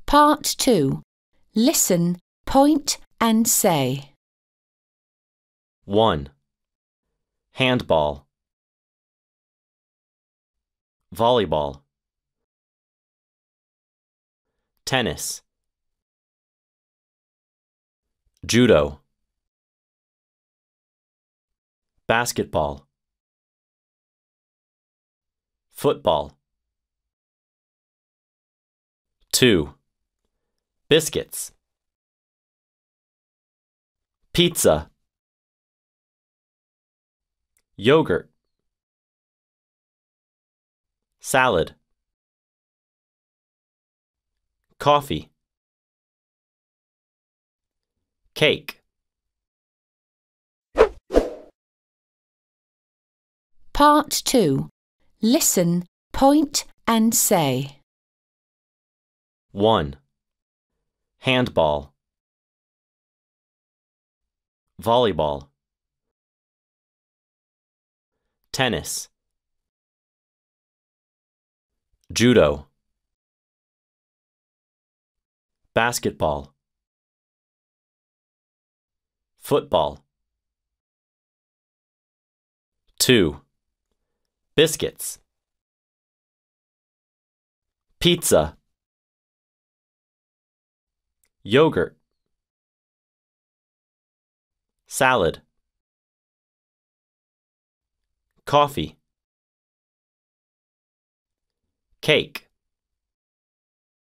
Part 2. Listen, point and say. 1. Handball, volleyball, tennis, judo, basketball, football. 2. Biscuits, pizza, yogurt, salad, coffee, cake. Part 2. Listen, point and say. 1. Handball, volleyball, tennis, judo, basketball, football. 2. Biscuits, pizza, yogurt, salad, coffee, cake.